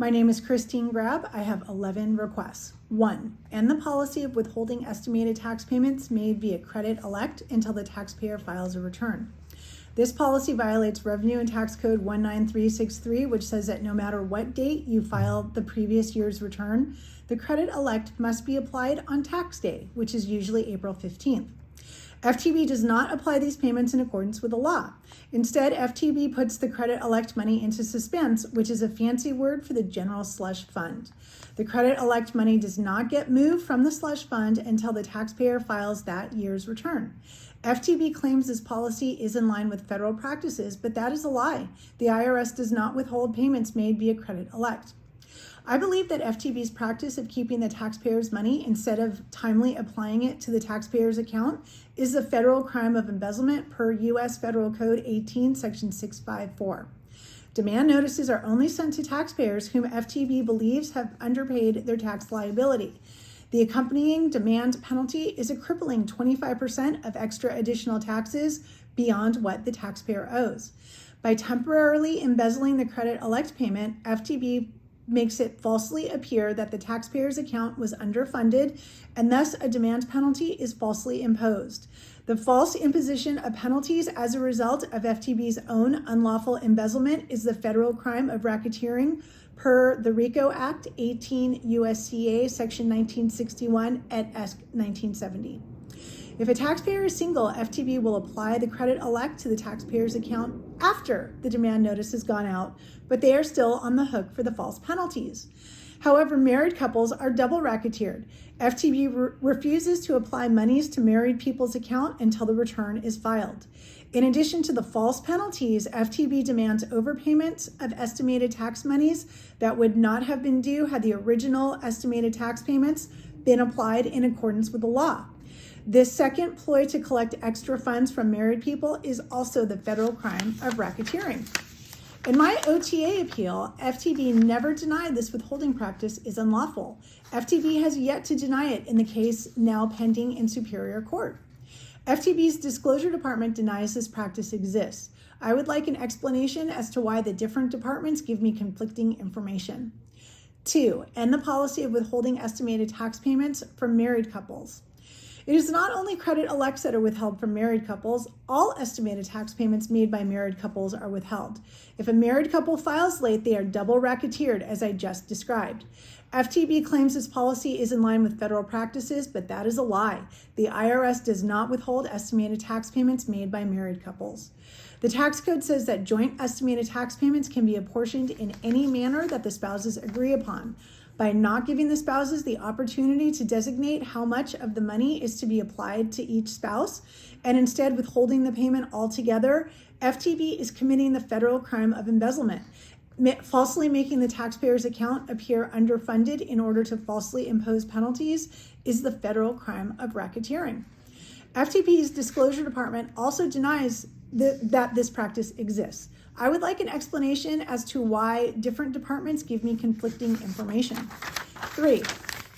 My name is Christine Grab. I have 11 requests. 1. End the policy of withholding estimated tax payments made via credit elect until the taxpayer files a return. This policy violates Revenue and Tax Code 19363, which says that no matter what date you filed the previous year's return, the credit elect must be applied on tax day, which is usually April 15th. FTB does not apply these payments in accordance with the law. Instead, FTB puts the credit elect money into suspense, which is a fancy word for the general slush fund. The credit elect money does not get moved from the slush fund until the taxpayer files that year's return. FTB claims this policy is in line with federal practices, but that is a lie. The IRS does not withhold payments made via credit elect. I believe that FTB's practice of keeping the taxpayer's money instead of timely applying it to the taxpayer's account is a federal crime of embezzlement per U.S. Federal Code 18, Section 654. Demand notices are only sent to taxpayers whom FTB believes have underpaid their tax liability. The accompanying demand penalty is a crippling 25% of extra additional taxes beyond what the taxpayer owes. By temporarily embezzling the credit elect payment, FTB makes it falsely appear that the taxpayer's account was underfunded, and thus a demand penalty is falsely imposed. The false imposition of penalties as a result of FTB's own unlawful embezzlement is the federal crime of racketeering per the RICO Act, 18 USCA, Section 1961 et Esc. 1970. If a taxpayer is single, FTB will apply the credit elect to the taxpayer's account after the demand notice has gone out, but they are still on the hook for the false penalties. However, married couples are double racketeered. FTB refuses to apply monies to married people's account until the return is filed. In addition to the false penalties, FTB demands overpayments of estimated tax monies that would not have been due had the original estimated tax payments been applied in accordance with the law. This second ploy to collect extra funds from married people is also the federal crime of racketeering. In my OTA appeal, FTB never denied this withholding practice is unlawful. FTB has yet to deny it in the case now pending in Superior Court. FTB's disclosure department denies this practice exists. I would like an explanation as to why the different departments give me conflicting information. 2. End the policy of withholding estimated tax payments from married couples. It is not only credit elects that are withheld from married couples, all estimated tax payments made by married couples are withheld. If a married couple files late, they are double racketeered, as I just described. FTB claims this policy is in line with federal practices, but that is a lie. The IRS does not withhold estimated tax payments made by married couples. The tax code says that joint estimated tax payments can be apportioned in any manner that the spouses agree upon. By not giving the spouses the opportunity to designate how much of the money is to be applied to each spouse, and instead withholding the payment altogether, FTB is committing the federal crime of embezzlement. Falsely making the taxpayer's account appear underfunded in order to falsely impose penalties is the federal crime of racketeering. FTB's disclosure department also denies that this practice exists. I would like an explanation as to why different departments give me conflicting information. 3,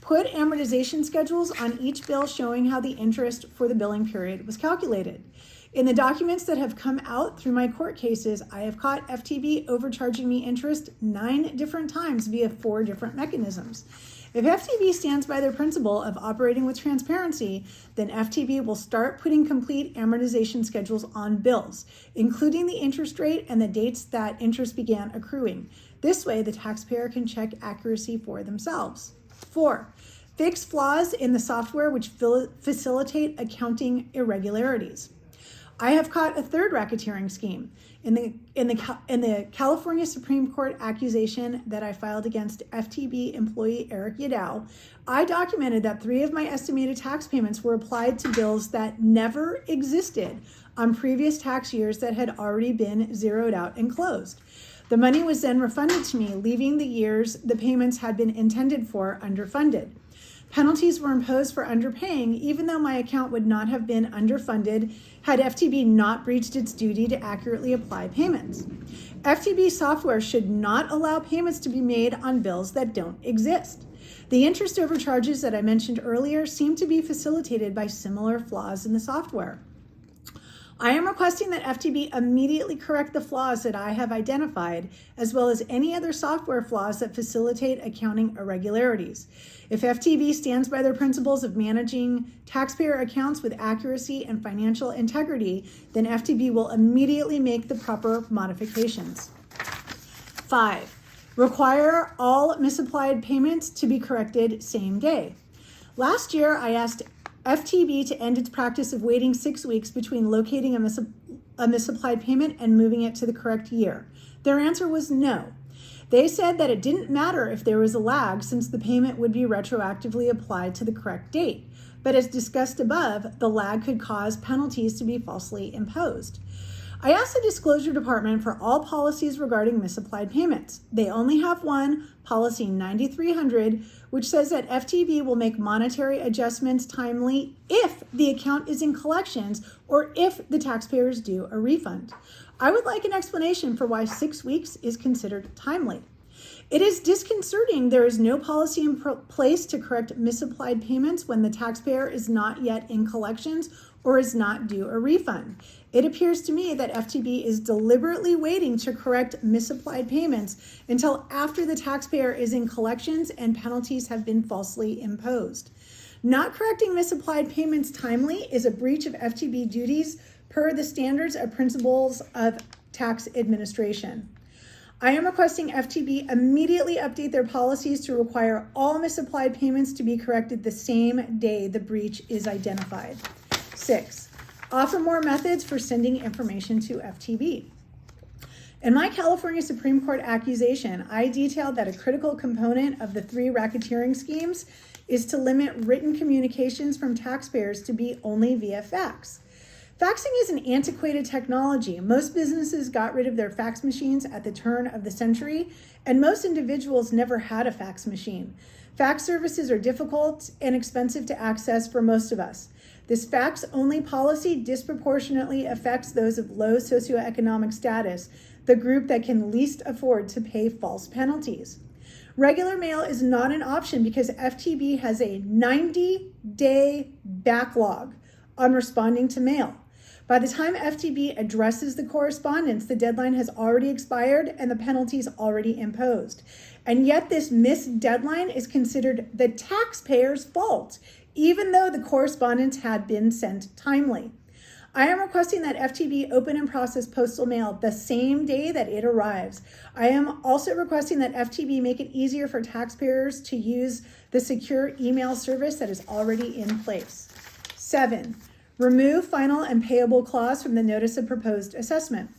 put amortization schedules on each bill showing how the interest for the billing period was calculated. In the documents that have come out through my court cases, I have caught FTB overcharging me interest 9 different times via 4 different mechanisms. If FTB stands by their principle of operating with transparency, then FTB will start putting complete amortization schedules on bills, including the interest rate and the dates that interest began accruing. This way, the taxpayer can check accuracy for themselves. 4, fix flaws in the software which facilitate accounting irregularities. I have caught a third racketeering scheme. In the California Supreme Court accusation that I filed against FTB employee Eric Yadao, I documented that 3 of my estimated tax payments were applied to bills that never existed on previous tax years that had already been zeroed out and closed. The money was then refunded to me, leaving the years the payments had been intended for underfunded. Penalties were imposed for underpaying, even though my account would not have been underfunded had FTB not breached its duty to accurately apply payments. FTB software should not allow payments to be made on bills that don't exist. The interest overcharges that I mentioned earlier seem to be facilitated by similar flaws in the software. I am requesting that FTB immediately correct the flaws that I have identified, as well as any other software flaws that facilitate accounting irregularities. If FTB stands by their principles of managing taxpayer accounts with accuracy and financial integrity, then FTB will immediately make the proper modifications. 5. Require all misapplied payments to be corrected same day. Last year, I asked FTB to end its practice of waiting 6 weeks between locating a misapplied payment and moving it to the correct year. Their answer was no. They said that it didn't matter if there was a lag since the payment would be retroactively applied to the correct date. But as discussed above, the lag could cause penalties to be falsely imposed. I asked the Disclosure Department for all policies regarding misapplied payments. They only have one, Policy 9300, which says that FTB will make monetary adjustments timely if the account is in collections or if the taxpayers due a refund. I would like an explanation for why 6 weeks is considered timely. It is disconcerting there is no policy in place to correct misapplied payments when the taxpayer is not yet in collections or is not due a refund. It appears to me that FTB is deliberately waiting to correct misapplied payments until after the taxpayer is in collections and penalties have been falsely imposed. Not correcting misapplied payments timely is a breach of FTB duties per the standards of principles of tax administration. I am requesting FTB immediately update their policies to require all misapplied payments to be corrected the same day the breach is identified. 6. Offer more methods for sending information to FTB. In my California Supreme Court accusation, I detailed that a critical component of the 3 racketeering schemes is to limit written communications from taxpayers to be only via fax. Faxing is an antiquated technology. Most businesses got rid of their fax machines at the turn of the century, and most individuals never had a fax machine. Fax services are difficult and expensive to access for most of us. This fax-only policy disproportionately affects those of low socioeconomic status, the group that can least afford to pay false penalties. Regular mail is not an option because FTB has a 90-day backlog on responding to mail. By the time FTB addresses the correspondence, the deadline has already expired and the penalties already imposed. And yet this missed deadline is considered the taxpayer's fault, even though the correspondence had been sent timely. I am requesting that FTB open and process postal mail the same day that it arrives. I am also requesting that FTB make it easier for taxpayers to use the secure email service that is already in place. 7. Remove final and payable clause from the notice of proposed assessment.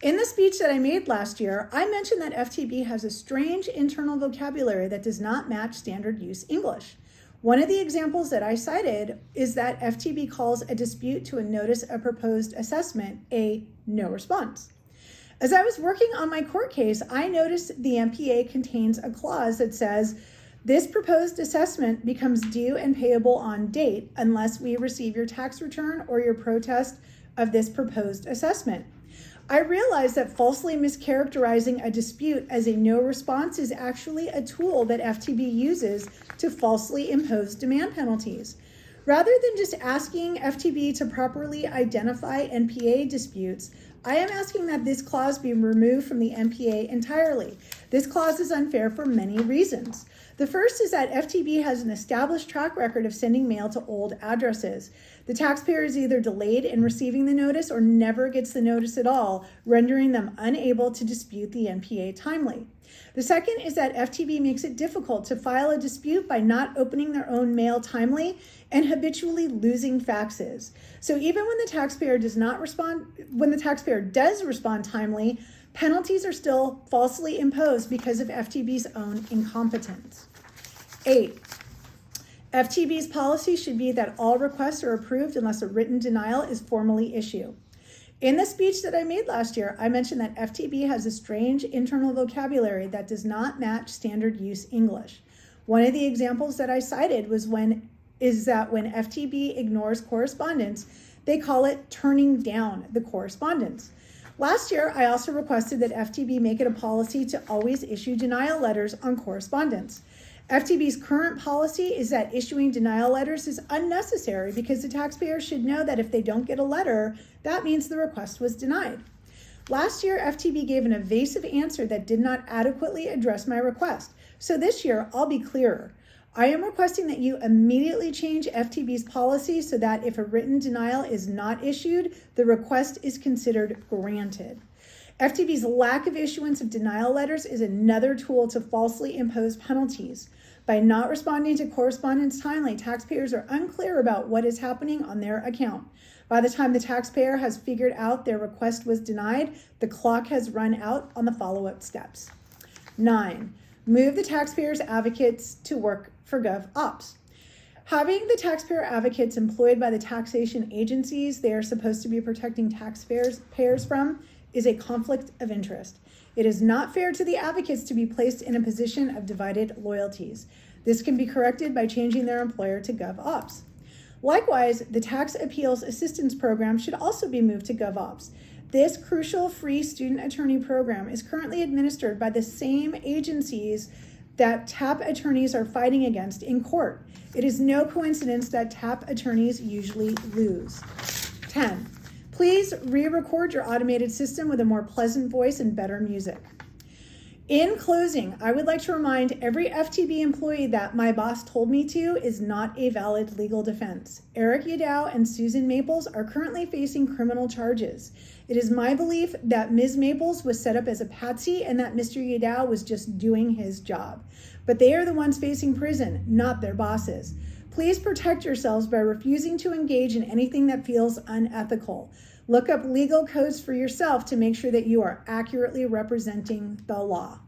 In the speech that I made last year, I mentioned that FTB has a strange internal vocabulary that does not match standard use English. One of the examples that I cited is that FTB calls a dispute to a notice of proposed assessment a no response. As I was working on my court case, I noticed the MPA contains a clause that says, this proposed assessment becomes due and payable on date unless we receive your tax return or your protest of this proposed assessment. I realized that falsely mischaracterizing a dispute as a no response is actually a tool that FTB uses to falsely impose demand penalties. Rather than just asking FTB to properly identify NPA disputes, I am asking that this clause be removed from the NPA entirely. This clause is unfair for many reasons. The first is that FTB has an established track record of sending mail to old addresses. The taxpayer is either delayed in receiving the notice or never gets the notice at all, rendering them unable to dispute the NPA timely. The second is that FTB makes it difficult to file a dispute by not opening their own mail timely and habitually losing faxes. So even when the taxpayer does respond timely, penalties are still falsely imposed because of FTB's own incompetence. 8. FTB's policy should be that all requests are approved unless a written denial is formally issued. In the speech that I made last year, I mentioned that FTB has a strange internal vocabulary that does not match standard use English. One of the examples that I cited is that when FTB ignores correspondence, they call it turning down the correspondence. Last year, I also requested that FTB make it a policy to always issue denial letters on correspondence. FTB's current policy is that issuing denial letters is unnecessary because the taxpayer should know that if they don't get a letter, that means the request was denied. Last year, FTB gave an evasive answer that did not adequately address my request. So this year, I'll be clearer. I am requesting that you immediately change FTB's policy so that if a written denial is not issued, the request is considered granted. FTB's lack of issuance of denial letters is another tool to falsely impose penalties. By not responding to correspondence timely, taxpayers are unclear about what is happening on their account. By the time the taxpayer has figured out their request was denied, the clock has run out on the follow-up steps. 9. Move the taxpayers' advocates to work for GovOps. Having the taxpayer advocates employed by the taxation agencies they are supposed to be protecting taxpayers from is a conflict of interest. It is not fair to the advocates to be placed in a position of divided loyalties. This can be corrected by changing their employer to GovOps. Likewise, the Tax Appeals Assistance Program should also be moved to GovOps. This crucial free student attorney program is currently administered by the same agencies that TAP attorneys are fighting against in court. It is no coincidence that TAP attorneys usually lose. 10. Please re-record your automated system with a more pleasant voice and better music. In closing, I would like to remind every FTB employee that my boss told me to is not a valid legal defense. Eric Yadow and Susan Maples are currently facing criminal charges. It is my belief that Ms. Maples was set up as a patsy and that Mr. Yadow was just doing his job. But they are the ones facing prison, not their bosses. Please protect yourselves by refusing to engage in anything that feels unethical. Look up legal codes for yourself to make sure that you are accurately representing the law.